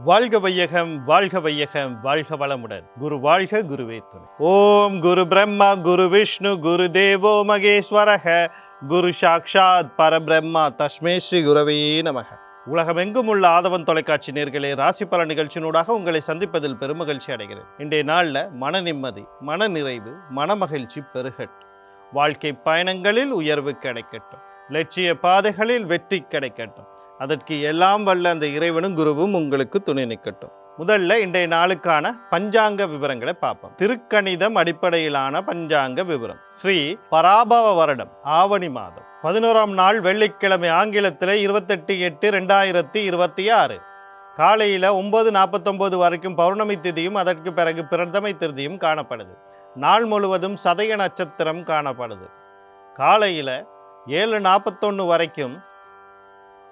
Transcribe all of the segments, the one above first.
வாழ்க வையகம், வாழ்க வையகம், வாழ்க வளமுடன். குரு வாழ்க, குருவே துணை. ஓம் குரு பிரம்மா, குரு விஷ்ணு, குரு தேவோ மகேஸ்வரக, குரு சாக்ஷாத் பரபிரம்மா, தஸ்மே ஸ்ரீ குரவே நமக. உலகமெங்கும் உள்ள ஆதவன் தொலைக்காட்சி நேர்களே, ராசி பல நிகழ்ச்சியினூடாக உங்களை சந்திப்பதில் பெருமகிழ்ச்சி அடைகிறேன். இன்றைய நாளில் மன நிம்மதி, மன நிறைவு, மனமகிழ்ச்சி பெருகட்டும். வாழ்க்கை பயணங்களில் உயர்வு கிடைக்கட்டும். லட்சிய பாதைகளில் வெற்றி கிடைக்கட்டும். அதற்கு எல்லாம் வல்ல அந்த இறைவனும் குருவும் உங்களுக்கு துணை நிற்கட்டும். முதல்ல இன்றைய நாளுக்கான பஞ்சாங்க விவரங்களை பார்ப்போம். திருக்கணிதம் அடிப்படையிலான பஞ்சாங்க விவரம். ஸ்ரீ பராபவ வருடம் ஆவணி மாதம் 11ஆம் நாள் வெள்ளிக்கிழமை, ஆங்கிலத்தில் 28/8/2026 காலையில் 9:49 வரைக்கும் பௌர்ணமி திதியும் அதற்கு பிறகு பிரதமை திருதியும் காணப்படுது. நாள் முழுவதும் சதய நட்சத்திரம் காணப்படுது. காலையில் 7:41 வரைக்கும்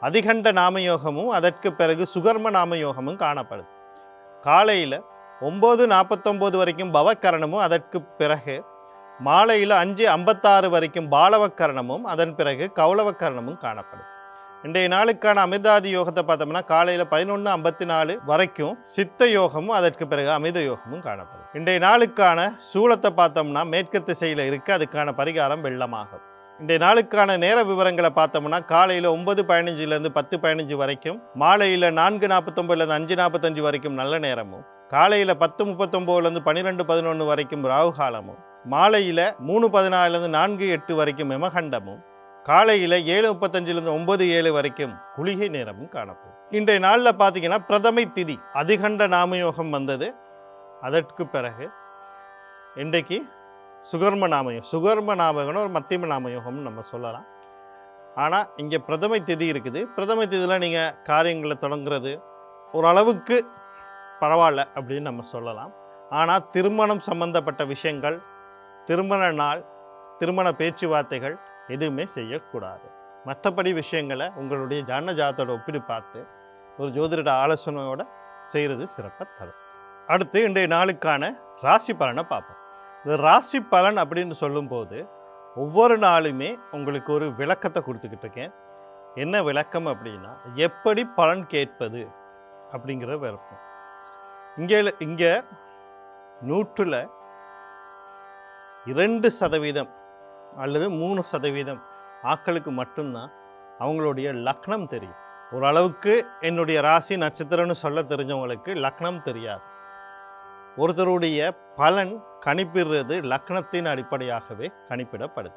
அதிகண்ட நாமயோகமும் அதற்கு பிறகு சுகர்ம நாமயோகமும் காணப்படுது. காலையில் 9:49 வரைக்கும் பவக்கரணமும் அதற்கு பிறகு மாலையில் 5:56 வரைக்கும் பாலவக்கரணமும் அதன் பிறகு கௌளவக்கரணமும் காணப்படுது. இன்றைய நாளுக்கான அமிர்தாதி யோகத்தை பார்த்தோம்னா காலையில் 11:54 வரைக்கும் சித்த யோகமும் அதற்கு பிறகு அமிர்த யோகமும் காணப்படுது. இன்றைய நாளுக்கான சூலத்தை பார்த்தோம்னா மேற்கு திசையில் இருக்குது. அதுக்கான பரிகாரம் வெள்ளமாகும். இன்றைய நாளுக்கான நேர விவரங்களை பார்த்தோம்னா காலையில் 9:15 10:15 வரைக்கும், மாலையில் 4:49 5:45 வரைக்கும் நல்ல நேரமும், காலையில் 10:39 12:11 வரைக்கும் ராகு காலமும், மாலையில் 3:14 4:08 வரைக்கும் யமகண்டமும், காலையில் 7:35 9:07 வரைக்கும் குளிகை நேரமும் காணப்படும். இன்றைய நாளில் பார்த்தீங்கன்னா பிரதமை திதி அதிகண்ட நாமயோகம் வந்தது. அதற்கு பிறகு இன்றைக்கு சுகர்ம நாமயோகம் ஒரு மத்தியம நாமயோகம்னு நம்ம சொல்லலாம். ஆனால் இங்கே பிரதமை திதி இருக்குது. பிரதமை திதியில் நீங்கள் காரியங்களை தொடங்குறது ஓரளவுக்கு பரவாயில்ல அப்படின்னு நம்ம சொல்லலாம். ஆனால் திருமணம் சம்பந்தப்பட்ட விஷயங்கள், திருமண நாள், திருமண பேச்சுவார்த்தைகள் எதுவுமே செய்யக்கூடாது. மற்றபடி விஷயங்களை உங்களுடைய ஜாதகத்தோட ஒப்பிடு பார்த்து ஒரு ஜோதிட ஆலோசனையோடு செய்கிறது சிறப்பாக தரும். அடுத்து இன்றைய நாளுக்கான ராசி பலனை பார்ப்போம். இந்த ராசி பலன் அப்படின்னு சொல்லும்போது ஒவ்வொரு நாளுமே உங்களுக்கு ஒரு விளக்கத்தை கொடுத்துக்கிட்டு இருக்கேன். என்ன விளக்கம் அப்படின்னா, எப்படி பலன் கேட்பது அப்படிங்கிற விளக்கம். இங்கே 100ல் 2% அல்லது 3% ஆட்களுக்கு மட்டும்தான் அவங்களுடைய லக்னம் தெரியும். ஓரளவுக்கு என்னுடைய ராசி நட்சத்திரம்னு சொல்ல தெரிஞ்சவங்களுக்கு லக்னம் தெரியாது. ஒருத்தருடைய பலன் கணிப்பிடுறது லக்னத்தின் அடிப்படையாகவே கணிப்பிடப்படுது.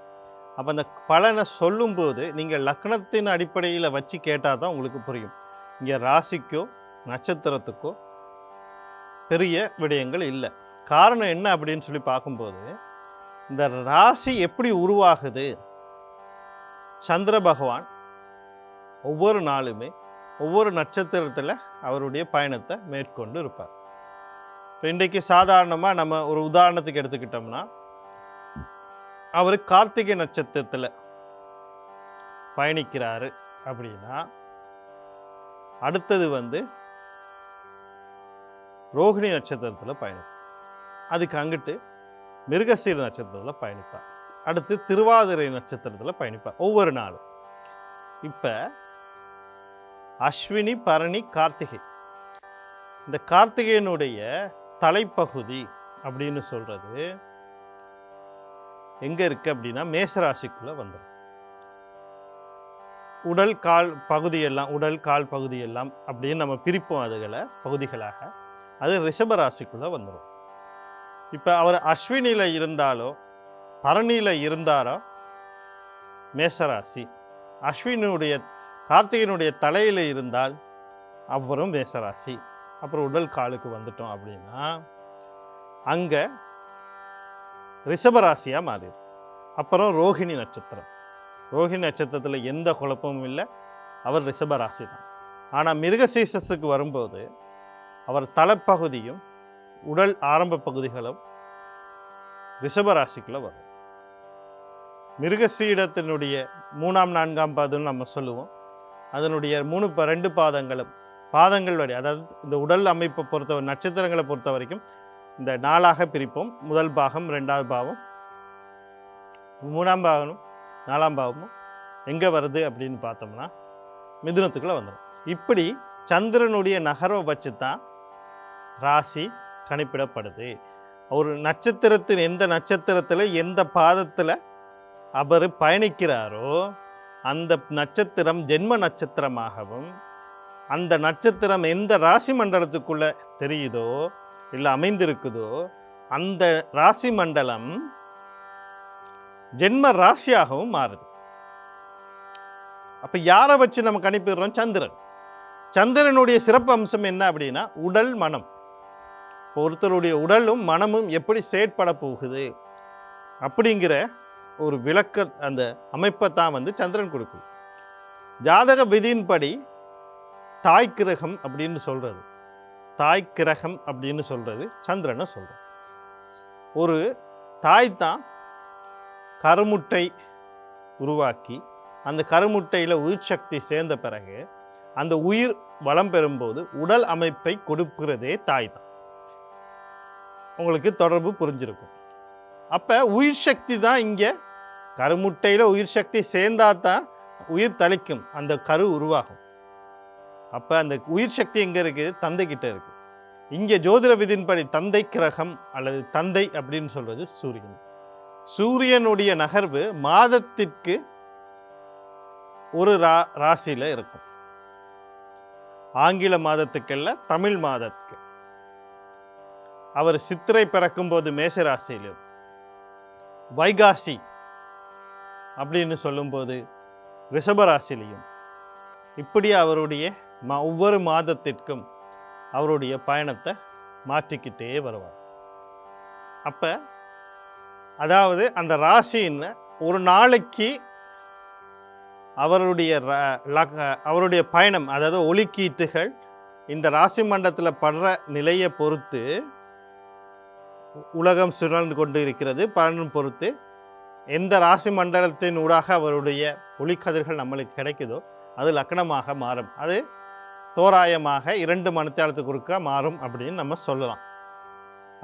அப்போ அந்த பலனை சொல்லும்போது நீங்கள் லக்னத்தின் அடிப்படையில் வச்சு கேட்டால் தான் உங்களுக்கு புரியும். இங்கே ராசிக்கோ நட்சத்திரத்துக்கோ பெரிய விடயங்கள் இல்லை. காரணம் என்ன அப்படின்னு சொல்லி பார்க்கும்போது, இந்த ராசி எப்படி உருவாகுது, சந்திர பகவான் ஒவ்வொரு நாளுமே ஒவ்வொரு நட்சத்திரத்தில் அவருடைய பயணத்தை மேற்கொண்டு இருப்பார். இப்போ இன்றைக்கு சாதாரணமாக நம்ம ஒரு உதாரணத்துக்கு எடுத்துக்கிட்டோம்னா, அவர் கார்த்திகை நட்சத்திரத்தில் பயணிக்கிறாரு அப்படின்னா, அடுத்தது ரோகிணி நட்சத்திரத்தில் பயணிப்பார். அதுக்கு அங்கிட்டு மிருகசீர நட்சத்திரத்தில் பயணிப்பார். அடுத்து திருவாதிரை நட்சத்திரத்தில் பயணிப்பார் ஒவ்வொரு நாளும். இப்போ அஸ்வினி, பரணி, கார்த்திகை, இந்த கார்த்திகையினுடைய தலைப்பகுதி அப்படின்னு சொல்கிறது எங்கே இருக்குது அப்படின்னா மேசராசிக்குள்ளே வந்துடும். உடல் கால் பகுதியெல்லாம் அப்படின்னு நம்ம பிரிப்போம் அதுகளை பகுதிகளாக. அது ரிஷபராசிக்குள்ளே வந்துடும். இப்போ அவர் அஸ்வினியில் இருந்தாலோ பரணியில் இருந்தாரோ மேசராசி, கார்த்திகையினுடைய தலையில் இருந்தால் அப்புறம் மேசராசி. அப்புறம் உடல் காலுக்கு வந்துட்டோம் அப்படின்னா அங்கே ரிஷபராசியாக மாறிடும். அப்புறம் ரோகிணி நட்சத்திரத்தில் எந்த குழப்பமும் இல்லை, அவர் ரிஷபராசி தான். ஆனால் மிருகசீசத்துக்கு வரும்போது அவர் தலைப்பகுதியும் உடல் ஆரம்ப பகுதிகளும் ரிஷபராசிக்குள்ளே வரும். மிருகசீடத்தினுடைய 3ஆம் 4ஆம் பாதம்னு நம்ம சொல்லுவோம். அதனுடைய 2 பாதங்கள் வரை, அதாவது இந்த உடல் அமைப்பை நட்சத்திரங்களை பொறுத்த வரைக்கும் இந்த 4ஆக பிரிப்போம். முதல் பாகம், 2ஆவது பாகம், 3ஆம் பாகமும் 4ஆம் பாகமும் எங்கே வருது அப்படின்னு பார்த்தோம்னா மிதுனத்துக்குள்ளே வந்துடும். இப்படி சந்திரனுடைய நகர்வை வச்சு தான் ராசி கணிப்பிடப்படுது. ஒரு நட்சத்திரத்தின் எந்த நட்சத்திரத்தில் எந்த பாதத்தில் அவர் பயணிக்கிறாரோ அந்த நட்சத்திரம் ஜென்ம நட்சத்திரமாகவும், அந்த நட்சத்திரம் எந்த ராசி மண்டலத்துக்குள்ளே தெரியுதோ இல்லை அமைந்திருக்குதோ அந்த ராசி மண்டலம் ஜென்ம ராசியாகவும் மாறுது. அப்போ யாரை வச்சு நம்ம கணிப்பிடுறோம்? சந்திரன். சந்திரனுடைய சிறப்பு அம்சம் என்ன அப்படின்னா உடல் மனம். ஒருத்தருடைய உடலும் மனமும் எப்படி செயற்பட போகுது அப்படிங்கிற ஒரு விளக்க அந்த அமைப்பை தான் சந்திரன் கொடுக்குது. ஜாதக விதியின்படி தாய் கிரகம் அப்படின்னு சொல்கிறது, தாய் கிரகம் அப்படின்னு சொல்கிறது சந்திரனை சொல்கிறது. ஒரு தாய் தான் கருமுட்டை உருவாக்கி அந்த கருமுட்டையில் உயிர் சக்தி சேர்ந்த பிறகு அந்த உயிர் வளம் பெறும்போது உடல் அமைப்பை கொடுக்கிறதே தாய் தான். உங்களுக்கு தொடர்பு புரிஞ்சிருக்கும். அப்போ உயிர் சக்தி தான் இங்கே கருமுட்டையில் உயிர் சக்தி சேர்ந்தா தான் உயிர் தளிக்கும், அந்த கரு உருவாகும். அப்போ அந்த உயிர் சக்தி எங்கே இருக்குது? தந்தைக்கிட்ட இருக்குது. இங்கே ஜோதிட விதியின்படி தந்தை கிரகம் அல்லது தந்தை அப்படின்னு சொல்கிறது சூரியன். சூரியனுடைய நகர்வு மாதத்திற்கு ஒரு ராசியில் இருக்கும். ஆங்கில மாதத்துக்கல்ல, தமிழ் மாதத்துக்கு. அவர் சித்திரை பிறக்கும்போது மேஷ ராசியிலும், வைகாசி அப்படின்னு சொல்லும்போது ரிஷபராசிலையும், இப்படி அவருடைய ஒவ்வொரு மாதத்திற்கும் அவருடைய பயணத்தை மாற்றிக்கிட்டே வருவார். அப்போ அதாவது அந்த ராசின்னு ஒரு நாளைக்கு அவருடைய பயணம், அதாவது ஒளிக்கீட்டுகள் இந்த ராசி மண்டலத்தில் படுற நிலையை பொறுத்து உலகம் சுழன்று கொண்டு இருக்கிறது. பலனும் பொறுத்து எந்த ராசி மண்டலத்தின் ஊடாக அவருடைய ஒளிக்கதிர்கள் நம்மளுக்கு கிடைக்குதோ அது லக்னமாக மாறும். அது தோராயமாக 2 மணித்தியாலத்துக்கு ஒருக்கா மாறும் அப்படின்னு நம்ம சொல்லலாம்.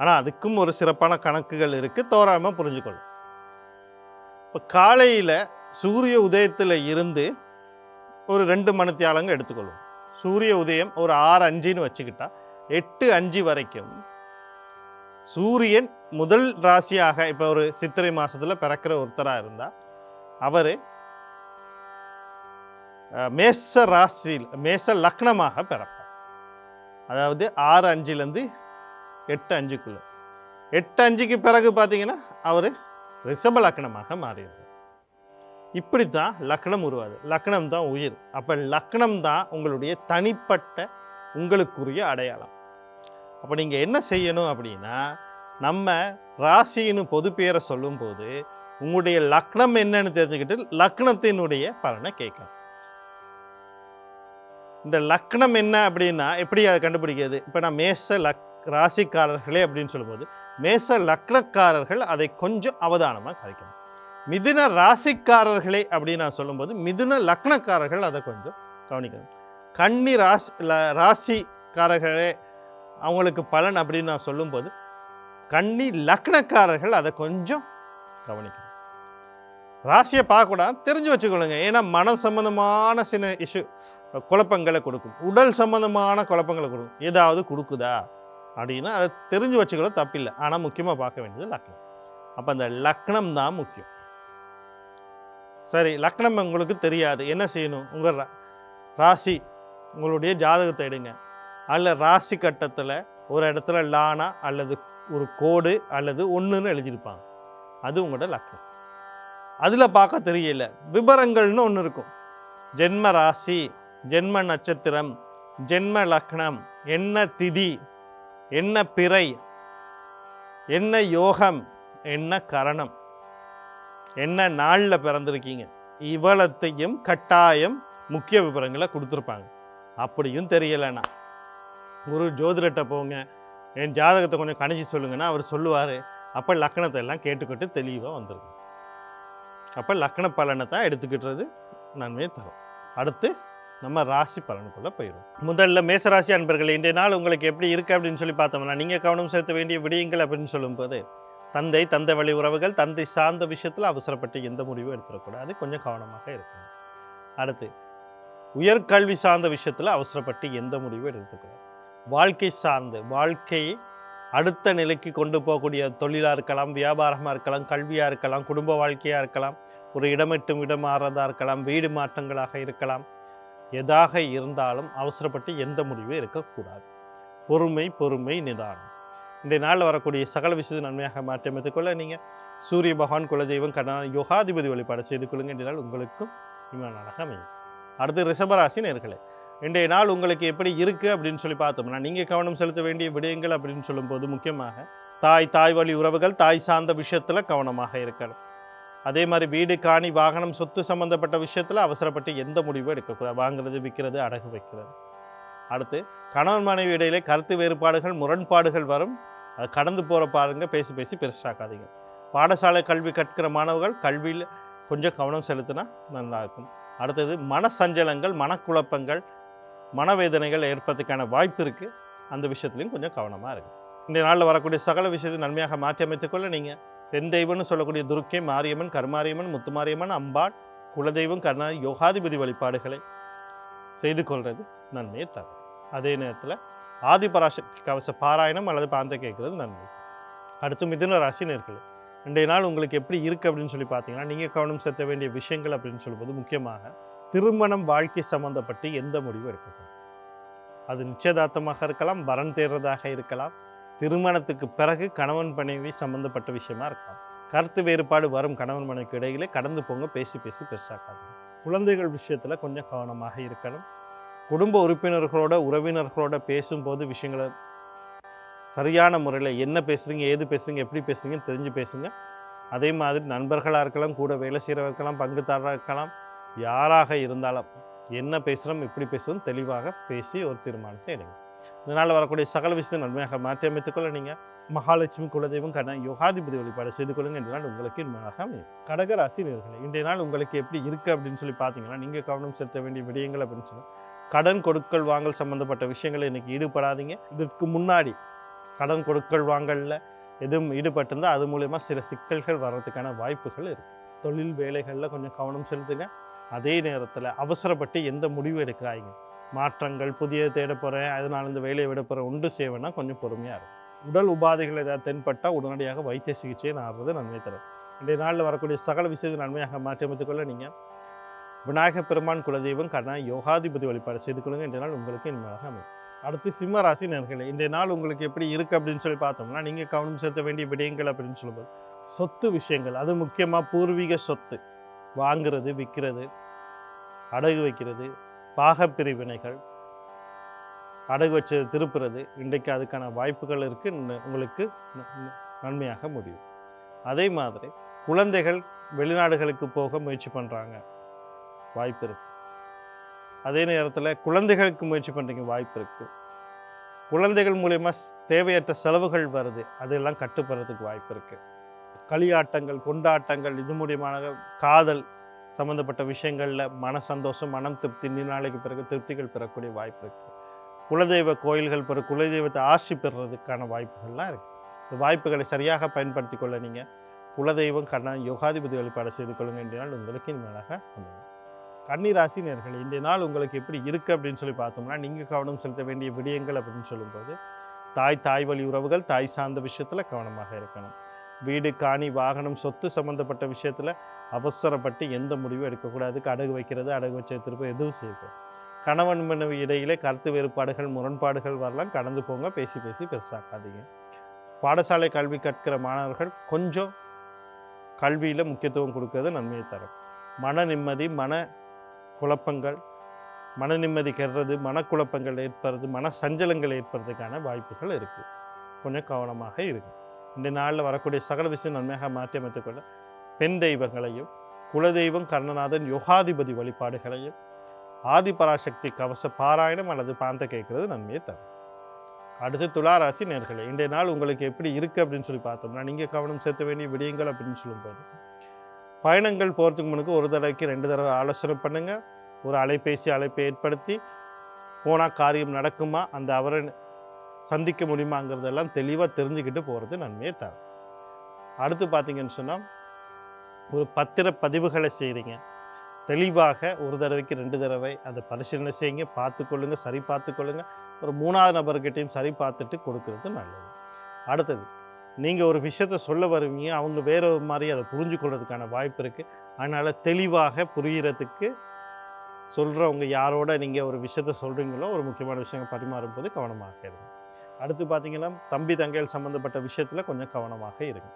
ஆனால் அதுக்கும் ஒரு சிறப்பான கணக்குகள் இருக்குது, தோராயமாக புரிஞ்சுக்கொள்ளும். இப்போ காலையில் சூரிய உதயத்தில் இருந்து ஒரு 2 மணித்தியாலங்க எடுத்துக்கொள்வோம். சூரிய உதயம் ஒரு 6:05 வச்சுக்கிட்டா 8:05 வரைக்கும் சூரியன் முதல் ராசியாக, இப்போ ஒரு சித்திரை மாதத்தில் பிறக்கிற ஒருத்தராக இருந்தால் அவர் மேச ராசியில் மேச லக்னமாக பிறப்பார். அதாவது 6:05 8:05 8:05 பிறகு பார்த்தீங்கன்னா அவர் ரிஷப லக்னமாக மாறிடுறார். இப்படி தான் லக்னம் உருவாது. லக்னம் தான் உயிர். அப்போ லக்னம் தான் உங்களுடைய தனிப்பட்ட உங்களுக்குரிய அடையாளம். அப்போ நீங்கள் என்ன செய்யணும் அப்படின்னா, நம்ம ராசின்னு பொது பேரை சொல்லும்போது உங்களுடைய லக்னம் என்னன்னு தெரிஞ்சுக்கிட்டு லக்னத்தினுடைய பலனை கேட்கணும். இந்த லக்னம் என்ன அப்படின்னா எப்படி அதை கண்டுபிடிக்கிறது? இப்போ நான் மேச ராசிக்காரர்களே அப்படின்னு சொல்லும்போது மேச லக்னக்காரர்கள் அதை கொஞ்சம் அவதானமாக கதைக்கணும். மிதுன ராசிக்காரர்களே அப்படின்னு நான் சொல்லும்போது மிதுன லக்னக்காரர்கள் அதை கொஞ்சம் கவனிக்கணும். கன்னி ராசிக்காரர்களே அவங்களுக்கு பலன் அப்படின்னு நான் சொல்லும்போது கன்னி லக்னக்காரர்கள் அதை கொஞ்சம் கவனிக்கணும். ராசியை பார்க்கக்கூடாது, தெரிஞ்சு வச்சுக்கொள்ளுங்க. ஏன்னா மனம் சம்பந்தமான சில குழப்பங்களை கொடுக்கும், உடல் சம்பந்தமான குழப்பங்களை கொடுக்கும். ஏதாவது கொடுக்குதா அப்படின்னா அதை தெரிஞ்சு வச்சுக்கூட தப்பில்லை. ஆனால் முக்கியமாக பார்க்க வேண்டியது லக்னம். அப்போ அந்த லக்னம் தான் முக்கியம். சரி, லக்னம் உங்களுக்கு தெரியாது, என்ன செய்யணும்? உங்கள் ராசி உங்களுடைய ஜாதகத்தை எடுங்க. அதில் ராசி கட்டத்தில் ஒரு இடத்துல லானா அல்லது ஒரு கோடு அல்லது 1ன்னு எழுதியிருப்பாங்க. அது உங்களோட லக்னம். அதில் பார்க்க தெரியல, விபரங்கள்னு ஒன்று இருக்கும். ஜென்ம ராசி, ஜென்ம நட்சத்திரம், ஜென்ம லக்னம், என்ன திதி, என்ன பிறை, என்ன யோகம், என்ன கரணம், என்ன நாளில் பிறந்திருக்கீங்க, இவ்வளத்தையும் கட்டாயம் முக்கிய விவரங்களை கொடுத்துருப்பாங்க. அப்படியும் தெரியலைன்னா ஒரு ஜோதிடர்கிட்ட போங்க, என் ஜாதகத்தை கொஞ்சம் கணிச்சு சொல்லுங்கன்னா அவர் சொல்லுவார். அப்போ லக்னத்தை எல்லாம் கேட்டுக்கிட்டு தெளிவாக வந்துருக்கும். அப்போ லக்ன பலனை தான் எடுத்துக்கிட்டுறது நன்மையை தரும். அடுத்து நம்ம ராசி பலனுக்குள்ளே போயிடும். முதல்ல மேசராசி அன்பர்கள், இன்றைய நாள் உங்களுக்கு எப்படி இருக்குது அப்படின்னு சொல்லி பார்த்தோம்னா, நீங்கள் கவனம் செலுத்த வேண்டிய விடயங்கள் அப்படின்னு சொல்லும்போது, தந்தை வழி உறவுகள், தந்தை சார்ந்த விஷயத்தில் அவசரப்பட்டு எந்த முடிவும் எடுத்துடக்கூடாது, கொஞ்சம் கவனமாக இருக்கணும். அடுத்து உயர்கல்வி சார்ந்த விஷயத்தில் அவசரப்பட்டு எந்த முடிவும் எடுத்துக்கூடாது. வாழ்க்கை சார்ந்து வாழ்க்கையை அடுத்த நிலைக்கு கொண்டு போகக்கூடிய தொழிலாக இருக்கலாம், வியாபாரமாக இருக்கலாம், கல்வியாக இருக்கலாம், குடும்ப வாழ்க்கையாக இருக்கலாம், ஒரு இடமிட்டும் இடம் மாறதாக இருக்கலாம், வீடு மாற்றங்களாக இருக்கலாம். எதாக இருந்தாலும் அவசரப்பட்டு எந்த முடிவும் இருக்கக்கூடாது. பொறுமை பொறுமை நிதானம். இன்றைய நாளில் வரக்கூடிய சகல விஷயத்தை நன்மையாக மாற்றியமைத்துக்கொள்ள நீங்கள் சூரிய பகவான் குலதெய்வம் கர்ணனான யோகாதிபதி வழிபாடு செய்து கொள்ளுங்க. இன்றைய நாள் உங்களுக்கும் இம்மானாக அமையும். அடுத்து ரிஷபராசி நேர்களே, இன்றைய நாள் உங்களுக்கு எப்படி இருக்குது அப்படின்னு சொல்லி பார்த்தோம்னா, நீங்கள் கவனம் செலுத்த வேண்டிய விடயங்கள் அப்படின்னு சொல்லும்போது முக்கியமாக தாய் வழி உறவுகள், தாய் சார்ந்த விஷயத்தில் கவனமாக இருக்கணும். அதே மாதிரி வீடு காணி வாகனம் சொத்து சம்மந்தப்பட்ட விஷயத்தில் அவசரப்பட்டு எந்த முடிவும் எடுக்கக்கூடாது. வாங்குறது விற்கிறது அடகு வைக்கிறது. அடுத்து கணவன் மனைவி இடையிலே கருத்து வேறுபாடுகள் முரண்பாடுகள் வரும். அது கடந்து போகிற பாருங்க, பேசி பேசி பெருசாக்காதீங்க. பாடசாலை கல்வி கற்கிற மாணவர்கள் கல்வியில் கொஞ்சம் கவனம் செலுத்தினா நல்லாயிருக்கும். அடுத்தது மனசஞ்சலங்கள் மனக்குழப்பங்கள் மனவேதனைகள் ஏற்படுறதுக்கான வாய்ப்பு இருக்குது. அந்த விஷயத்துலையும் கொஞ்சம் கவனமாக இருக்குது. இன்றைய நாளில் வரக்கூடிய சகல விஷயத்தை நன்மையாக மாற்றி அமைத்துக்கொள்ள நீங்கள் பெண் தெய்வம்னு சொல்லக்கூடிய துர்க்கை, மாரியம்மன், கருமாரியம்மன், முத்துமாரியம்மன், அம்பாள், குலதெய்வம், கர்ணனான யோகாதிபதி வழிபாடுகளை செய்து கொள்வது நன்மையை தரும். அதே நேரத்தில் ஆதிபராசக்தி கவச பாராயணம் அல்லது பாந்த கேட்குறது நன்மை. அடுத்து மிதுன ராசி நேர்களே, இன்றைய நாள் உங்களுக்கு எப்படி இருக்குது அப்படின்னு சொல்லி பார்த்தீங்கன்னா, நீங்கள் கவனம் செலுத்த வேண்டிய விஷயங்கள் அப்படின்னு சொல்லும்போது முக்கியமாக திருமணம் வாழ்க்கை சம்மந்தப்பட்டு எந்த முடிவும் எடுக்கக்கூடாது. அது நிச்சயதார்த்தமாக இருக்கலாம், வரன் தேர்றதாக இருக்கலாம், திருமணத்துக்கு பிறகு கணவன் மனைவி சம்மந்தப்பட்ட விஷயமா இருக்கலாம். கருத்து வேறுபாடு வரும் கணவன் மனைவிக்கு இடையிலே கடந்து போங்க, பேசி பேசி பெருசாக்காது. குழந்தைகள் விஷயத்தில் கொஞ்சம் கவனமாக இருக்கணும். குடும்ப உறுப்பினர்களோட உறவினர்களோட பேசும்போது விஷயங்களை சரியான முறையில் என்ன பேசுகிறீங்க, ஏது பேசுகிறீங்க, எப்படி பேசுகிறீங்கன்னு தெரிஞ்சு பேசுங்க. அதே மாதிரி நண்பர்களாக இருக்கலாம், கூட வேலை செய்கிறவங்க இருக்கலாம், பங்குதாரராக இருக்கலாம், யாராக இருந்தாலும் என்ன பேசுகிறோம் எப்படி பேசுகிறோம் தெளிவாக பேசி ஒரு தீர்மானத்தை எடுங்க. இதனால் வரக்கூடிய சகல விஷயத்தை நன்மையாக மாற்றி அமைத்துக்கொள்ள நீங்கள் மகாலட்சுமி குலதெய்வம் கர்ணனான யோகாதிபதி வழிபாடு செய்து கொள்ளுங்க. இன்றைய நாள் உங்களுக்கு இன்மையாக அமையும். கடகராசி நேயர்களே, இன்றைய நாள் உங்களுக்கு எப்படி இருக்குது அப்படின்னு சொல்லி பார்த்தீங்கன்னா, நீங்கள் கவனம் செலுத்த வேண்டிய விடயங்கள் அப்படின்னு சொல்லி கடன் கொடுக்கல் வாங்கல் சம்மந்தப்பட்ட விஷயங்களை இன்றைக்கி ஈடுபடாதீங்க. இதற்கு முன்னாடி கடன் கொடுக்கல் வாங்கலில் எதுவும் ஈடுபட்டிருந்தால் அது மூலயமா சில சிக்கல்கள் வர்றதுக்கான வாய்ப்புகள் இருக்குது. தொழில் வேலைகளில் கொஞ்சம் கவனம் செலுத்துங்க. அதே நேரத்தில் அவசரப்பட்டு எந்த முடிவு எடுக்காதீங்க. மாற்றங்கள் புதிய தேட போகிறேன், அதனால் இந்த வேலையை விட போகிறேன் உண்டு செய்வேன்னா கொஞ்சம் பொறுமையாக இருக்கும். உடல் உபாதைகள் ஏதாவது தென்பட்டால் உடனடியாக வைத்திய சிகிச்சையை நாடுறது நன்மை தரும். இன்றைய நாளில் வரக்கூடிய சகல விஷயத்தை நன்மையாக மாற்றி அமைத்துக்கொள்ள நீங்கள் விநாயகப் பெருமான் குலதெய்வம் கர்ணனான யோகாதிபதி வழிபாடு செய்து கொள்ளுங்கள். இன்றைய நாள் உங்களுக்கு இன்மையாக அமையும். அடுத்து சிம்ம ராசி நேயர்களே, இன்றைய நாள் உங்களுக்கு எப்படி இருக்குது அப்படின்னு சொல்லி பார்த்தோம்னா, நீங்கள் கவனம் செலுத்த வேண்டிய விடயங்கள் அப்படின்னு சொல்லும்போது சொத்து விஷயங்கள், அது முக்கியமாக பூர்வீக சொத்து வாங்கிறது விற்கிறது அடகு வைக்கிறது பாகப்பிரிவினைகள் அடகு வச்சது திருப்புறது இன்றைக்கு அதுக்கான வாய்ப்புகள் இருக்குது. உங்களுக்கு நன்மையாக முடியும். அதே மாதிரி குழந்தைகள் வெளிநாடுகளுக்கு போக முயற்சி பண்ணுறாங்க, வாய்ப்பு இருக்குது. அதே நேரத்தில் குழந்தைகளுக்கு முயற்சி பண்ணுறீங்க, வாய்ப்பு இருக்குது. குழந்தைகள் மூலயமா தேவையற்ற செலவுகள் வருது, அதெல்லாம் கட்டுப்படுறதுக்கு வாய்ப்பு இருக்குது. களியாட்டங்கள் கொண்டாட்டங்கள் இது மூலியமான காதல் சம்மந்தப்பட்ட விஷயங்களில் மன சந்தோஷம் மனம் திருப்தி நாளைக்கு பிறகு திருப்திகள் பெறக்கூடிய வாய்ப்பு இருக்குது. குலதெய்வ கோயில்கள் பிறகு குலதெய்வத்தை ஆசி பெறுறதுக்கான வாய்ப்புகள்லாம் இருக்குது. இந்த வாய்ப்புகளை சரியாக பயன்படுத்தி கொள்ள நீங்கள் குலதெய்வம் கர்ணனான யோகாதிபதி வழிபாடு செய்து கொள்ளுங்க. இன்றைய நாள் உங்களுக்கு இன்மையாக அமையும். கன்னிராசி நேயர்களே, இன்றைய நாள் உங்களுக்கு எப்படி இருக்குது அப்படின்னு சொல்லி பார்த்தோம்னா, நீங்கள் கவனம் செலுத்த வேண்டிய விடயங்கள் அப்படின்னு சொல்லும்போது தாய் வழி உறவுகள் தாய் சார்ந்த விஷயத்தில் கவனமாக இருக்கணும். வீடு காணி வாகனம் சொத்து சம்மந்தப்பட்ட விஷயத்தில் அவசரப்பட்டு எந்த முடிவும் எடுக்கக்கூடாது. அடகு வைக்கிறது அடகு வச்ச திருப்ப எதுவும் செய்யக்கூடாது. கணவன் மனைவி இடையிலே கருத்து வேறுபாடுகள் முரண்பாடுகள் வரலாம், கடந்து போங்க, பேசி பேசி பெருசாக்காதீங்க. பாடசாலை கல்வி கற்கிற மாணவர்கள் கொஞ்சம் கல்வியில் முக்கியத்துவம் கொடுக்கறது நன்மையை தரும். மன நிம்மதி மன குழப்பங்கள் மன நிம்மதி கெடுறது மனக்குழப்பங்கள் ஏற்படுறது மன சஞ்சலங்கள் ஏற்படுறதுக்கான வாய்ப்புகள் இருக்குது. கொஞ்சம் கவனமாக இருக்குது. இந்த நாளில் வரக்கூடிய சகல விஷயம் நன்மையாக மாற்றி அமைத்துக்கொள்ள பெண் தெய்வங்களையும் குலதெய்வம் கர்ணநாதன் யோகாதிபதி வழிபாடுகளையும் ஆதிபராசக்தி கவச பாராயணம் அல்லது பாந்த கேட்கறது நன்மையை தரும். அடுத்து துளாராசி நேயர்களே, இன்றைய நாள் உங்களுக்கு எப்படி இருக்குது அப்படின்னு சொல்லி பார்த்தோம்னா, நீங்கள் கவனம் செலுத்த வேண்டிய விடயங்கள் அப்படின்னு சொல்லும்போது பயணங்கள் போகிறதுக்கு முன்னுக்கு ஒரு தடவைக்கு 2 தடவை ஆலோசனை பண்ணுங்கள். ஒரு அழைப்பை ஏற்படுத்தி போனால் காரியம் நடக்குமா, அந்த அவரை சந்திக்க முடியுமாங்கிறதெல்லாம் தெளிவாக தெரிஞ்சுக்கிட்டு போகிறது நன்மையை தரும். அடுத்து பார்த்தீங்கன்னு சொன்னால் ஒரு பத்திர பதிவுகளை செய்கிறீங்க, தெளிவாக ஒரு தடவைக்கு 2 தடவை அதை பரிசீலனை செய்யுங்க, பார்த்துக்கொள்ளுங்க, சரி பார்த்துக்கொள்ளுங்க. ஒரு 3வது நபர்கிட்டையும் சரி பார்த்துட்டு கொடுக்கறது நல்லது. அடுத்தது, நீங்கள் ஒரு விஷயத்த சொல்ல வருவீங்க, அவங்க வேற ஒரு மாதிரி அதை புரிஞ்சு கொள்றதுக்கான வாய்ப்பு இருக்குது. அதனால் தெளிவாக புரிகிறதுக்கு சொல்கிறவங்க யாரோட நீங்கள் ஒரு விஷயத்த சொல்கிறீங்களோ, ஒரு முக்கியமான விஷயங்கள் பரிமாறும் போது கவனமாக இருங்க. அடுத்து பார்த்தீங்கன்னா, தம்பி தங்கைகள் சம்மந்தப்பட்ட விஷயத்தில் கொஞ்சம் கவனமாக இருங்க.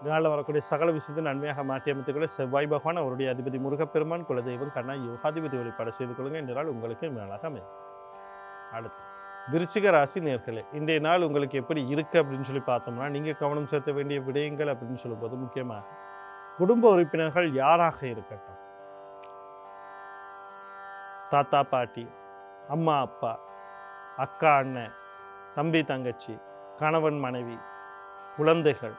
இதனால் வரக்கூடிய சகல விஷயத்தை நன்மையாக மாற்றி அமைத்துக்கொள்ள செவ்வாய் பகவான், அவருடைய அதிபதி முருகப்பெருமான், குலதெய்வம் கண்ணா யோகாதிபதி வழிபாடு செய்து கொள்ளுங்கள். இந்த நாள் உங்களுக்கு மேலாக அமையும். அடுத்து விருச்சிக ராசி நேர்களே, இன்றைய நாள் உங்களுக்கு எப்படி இருக்குது அப்படின்னு சொல்லி பார்த்தோம்னா, நீங்கள் கவனம் செலுத்த வேண்டிய விடயங்கள் அப்படின்னு சொல்லும்போது முக்கியமாக குடும்ப உறுப்பினர்கள் யாராக இருக்கட்டும், தாத்தா பாட்டி, அம்மா அப்பா, அக்கா அண்ணன், தம்பி தங்கச்சி, கணவன் மனைவி, குழந்தைகள்,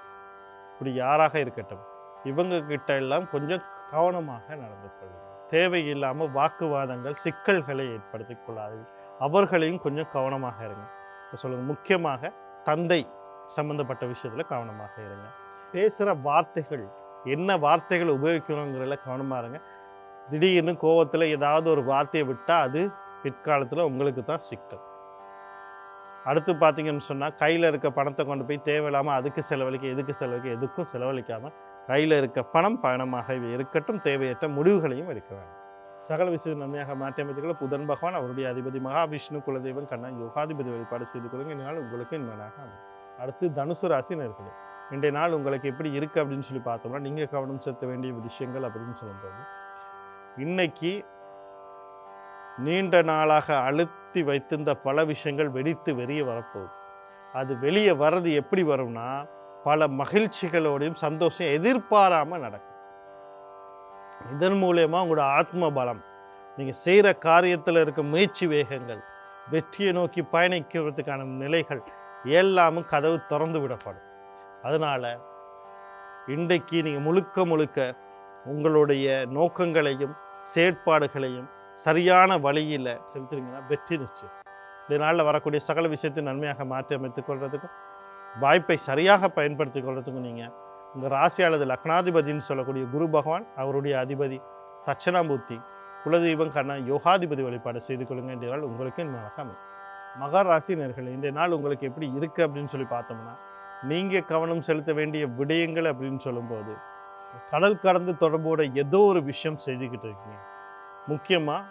இப்படி யாராக இருக்கட்டும், இவங்க கிட்ட எல்லாம் கொஞ்சம் கவனமாக நடந்து கொள்ளுங்கள். தேவையில்லாமல் வாக்குவாதங்கள், சிக்கல்களை ஏற்படுத்தி கொள்ளாதீர்கள். அவர்களையும் கொஞ்சம் கவனமாக இருங்க. சொல்லுங்கள், முக்கியமாக தந்தை சம்பந்தப்பட்ட விஷயத்தில் கவனமாக இருங்க. பேசுகிற வார்த்தைகள், என்ன வார்த்தைகள் உபயோகிக்கணுங்கிறதுல கவனமாக இருங்க. திடீர்னு கோவத்தில் ஏதாவது ஒரு வார்த்தையை விட்டால் அது பிற்காலத்தில் உங்களுக்கு தான் சிக்கல். அடுத்து பார்த்தீங்கன்னு சொன்னால், கையில் இருக்க பணத்தை கொண்டு போய் தேவையில்லாமல் அதுக்கு செலவழிக்க, எதுக்கும் செலவழிக்காமல் கையில் இருக்க பணம் பணமாக இருக்கட்டும். தேவையற்ற முடிவுகளையும் எடுக்க வேண்டும். சகல விஷயம் நன்மையாக மாற்றி அமைத்துக்களை புதன் பகவான், அவருடைய அதிபதி மகாவிஷ்ணு, குலதெய்வம் கண்ணா யோகாதிபதி வழிபாடு செய்து கொள்ளுங்க. இந்த நாள் உங்களுக்கு இன்மையாக அமையும். அடுத்து தனுசு ராசி நேர்களே, இன்றைய நாள் உங்களுக்கு எப்படி இருக்குது அப்படின்னு சொல்லி பார்த்தோம்னா, நீங்கள் கவனம் செலுத்த வேண்டிய விஷயங்கள் அப்படின்னு சொல்லும்போது, இன்னைக்கு நீண்ட நாளாக அழுத்தி வைத்திருந்த பல விஷயங்கள் வெடித்து வெளியே வரப்போகுது. அது வெளியே வர்றது எப்படி வரும்னா, பல மகிழ்ச்சிகளோடையும் சந்தோஷம் எதிர்பாராமல் நடக்கும். இதன் மூலயமா உங்களோட ஆத்ம பலம், நீங்கள் செய்கிற காரியத்தில் இருக்க முயற்சி வேகங்கள், வெற்றியை நோக்கி பயணிக்கிறதுக்கான நிலைகள் எல்லாமும் கதவு திறந்து விடப்படும். அதனால் இன்றைக்கு நீங்கள் முழுக்க உங்களுடைய நோக்கங்களையும் செயற்பாடுகளையும் சரியான வழியில் செலுத்துறீங்கன்னா வெற்றி நிச்சயம். இந்த நாளில் வரக்கூடிய சகல விஷயத்தை நன்மையாக மாற்றி அமைத்துக் கொள்றதுக்கும், வாய்ப்பை சரியாக பயன்படுத்திக் கொள்றதுக்கும் நீங்கள் உங்கள் ராசி அல்லது லக்னாதிபதினு சொல்லக்கூடிய குரு பகவான், அவருடைய அதிபதி தட்சணாமூர்த்தி, குலதெய்வம் கண்ணா யோகாதிபதி வழிபாடு செய்து கொள்ளுங்க. இந்த நாள் உங்களுக்கு மேலாக அமையும். மகர ராசி நேர்களே, இந்த நாள் உங்களுக்கு எப்படி இருக்குது அப்படின்னு சொல்லி பார்த்தோம்னா, நீங்கள் கவனம் செலுத்த வேண்டிய விடயங்கள் அப்படின்னு சொல்லும்போது, கடல் கடந்து தொடர்போட ஏதோ ஒரு விஷயம் செஞ்சுக்கிட்டு இருக்கீங்க. முக்கியமாக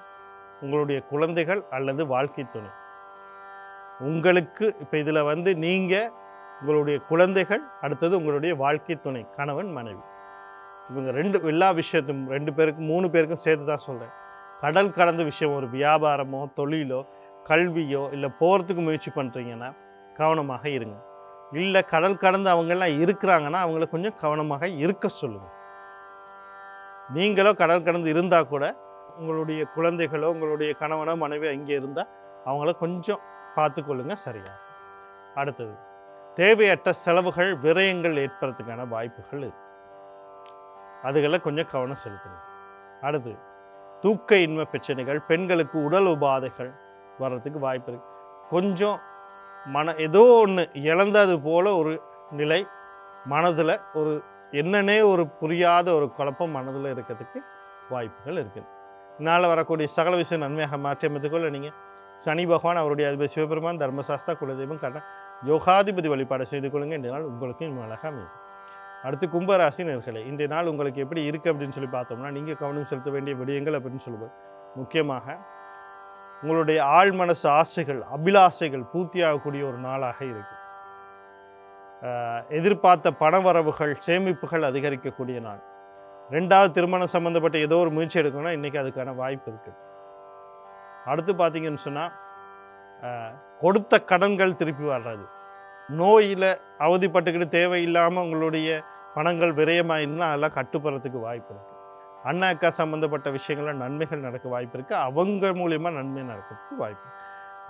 உங்களுடைய குழந்தைகள் அல்லது வாழ்க்கை துணை. உங்களுக்கு இப்போ இதில் நீங்கள், உங்களுடைய குழந்தைகள், அடுத்தது உங்களுடைய வாழ்க்கை துணை, கணவன் மனைவி, இவங்க எல்லா விஷயத்தையும் 2 பேருக்கும் 3 பேருக்கும் சேர்த்து தான் சொல்கிறேன். கடல் கடந்த விஷயம், ஒரு வியாபாரமோ தொழிலோ கல்வியோ இல்லை போகிறதுக்கு முயற்சி பண்ணுறீங்கன்னா கவனமாக இருங்க. இல்லை கடல் கடந்து அவங்கெல்லாம் இருக்கிறாங்கன்னா அவங்கள கொஞ்சம் கவனமாக இருக்க சொல்லுங்கள். நீங்களோ கடல் கடந்து இருந்தால் கூட உங்களுடைய குழந்தைகளோ உங்களுடைய கணவனோ மனைவி அங்கே இருந்தால் அவங்கள கொஞ்சம் பார்த்துக்கொள்ளுங்க. சரியா? அடுத்தது, தேவையற்ற செலவுகள், விரயங்கள் ஏற்படுறதுக்கான வாய்ப்புகள் இருக்குது. அதுகளை கொஞ்சம் கவனம் செலுத்துங்க. அடுத்து, தூக்க இன்மை பிரச்சனைகள், பெண்களுக்கு உடல் உபாதைகள் வர்றதுக்கு வாய்ப்பு இருக்குது. கொஞ்சம் ஏதோ ஒன்று இழந்தது போல் ஒரு நிலை மனதில், ஒரு என்னன்னே ஒரு புரியாத ஒரு குழப்பம் மனதில் இருக்கிறதுக்கு வாய்ப்புகள் இருக்குது. இதனால் வரக்கூடிய சகல விஷயம் நன்மையாக மாற்றி அமைத்துக்கொள்ள நீங்கள் சனி பகவான், அவருடைய அதிபதி சிவபெருமான், தர்மசாஸ்தா, குலதெய்வம் கண்ணா யோகாதிபதி வழிபாடு செய்து கொள்ளுங்க. இந்த நாள் உங்களுக்கு அழகாக அமையும். அடுத்து கும்பராசி நேர்களே, இன்றைய நாள் உங்களுக்கு எப்படி இருக்குது அப்படின்னு சொல்லி பார்த்தோம்னா, நீங்கள் கவனம் செலுத்த வேண்டிய விடயங்கள் அப்படின்னு சொல்லுவோம். முக்கியமாக உங்களுடைய ஆழ் மனசு ஆசைகள், அபிலாசைகள் பூர்த்தியாகக்கூடிய ஒரு நாளாக இருக்குது. எதிர்பார்த்த பணவரவுகள், சேமிப்புகள் அதிகரிக்கக்கூடிய நாள். 2வது திருமணம் சம்மந்தப்பட்ட ஏதோ ஒரு முயற்சி எடுக்கணும்னா இன்றைக்கி அதுக்கான வாய்ப்பு இருக்குது. அடுத்து பார்த்தீங்கன்னு சொன்னால், கொடுத்த கடன்கள் திருப்பி வர்றது, நோயில் அவதிப்பட்டுக்கிட்டு தேவையில்லாமல் உங்களுடைய பணங்கள் விரயமாயிருந்தா அதெல்லாம் கட்டுப்படுறதுக்கு வாய்ப்பு இருக்குது. அண்ணா அக்கா சம்மந்தப்பட்ட விஷயங்களில் நன்மைகள் நடக்க வாய்ப்பு இருக்குது. அவங்க மூலியமாக நன்மை நடக்கிறதுக்கு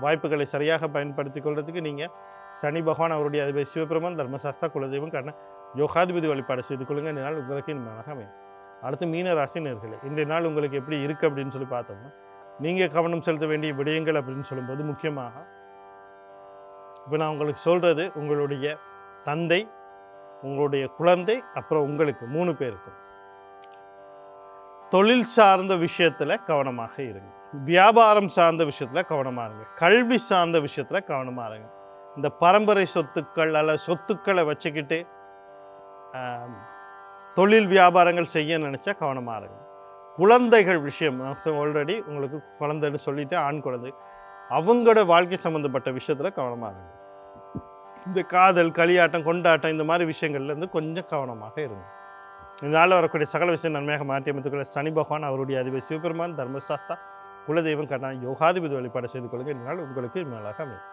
வாய்ப்புகளை சரியாக பயன்படுத்தி கொள்றதுக்கு நீங்கள் சனி பகவான், அவருடைய அதிபதி சிவபெருமான், தர்மசாஸ்தா, குலதெய்வம் கண்ணா யோகாதிபதி வழிபாடு செய்து கொள்ளுங்க. இந்த நாள் உங்களுக்கு இன்மையாக அமையும். அடுத்து மீன ராசி நேர்களே, இன்றைய நாள் உங்களுக்கு எப்படி இருக்குது அப்படின்னு சொல்லி பார்த்தோம்னா, நீங்கள் கவனம் செலுத்த வேண்டிய விடயங்கள் அப்படின்னு சொல்லும்போது முக்கியமாக இப்போ நான் உங்களுக்கு சொல்கிறது, உங்களுடைய தந்தை, உங்களுடைய குழந்தை, அப்புறம் உங்களுக்கு 3 பேருக்கும் தொழில் சார்ந்த விஷயத்தில் கவனமாக இருங்க. வியாபாரம் சார்ந்த விஷயத்தில் கவனமாக இருங்க. கல்வி சார்ந்த விஷயத்தில் கவனமாக இருங்க. இந்த பரம்பரை சொத்துக்கள் அல்லது சொத்துக்களை வச்சுக்கிட்டு தொழில் வியாபாரங்கள் செய்ய நினச்சா கவனமாக இருங்க. குழந்தைகள் விஷயம் ஆல்ரெடி உங்களுக்கு குழந்தைன்னு சொல்லிட்டு ஆண் குழந்தை அவங்களோட வாழ்க்கை சம்மந்தப்பட்ட விஷயத்தில் கவனமாக இருங்க. இந்த காதல் களியாட்டம் கொண்டாட்டம் இந்த மாதிரி விஷயங்கள்லேருந்து கொஞ்சம் கவனமாக இருங்க. இதனால் வரக்கூடிய சகல விஷயம் நன்மையாக மாற்றி அமைத்துக்கொள்ள சனி பகவான் அவருடைய அதிபதி சிவபெருமான் தர்மசாஸ்தா குலதெய்வம் கண்ணா யோகாதிபதி வழிபாடு செய்து கொள்ளுங்கள். இதனால் உங்களுக்கு மேலாக அமையும்.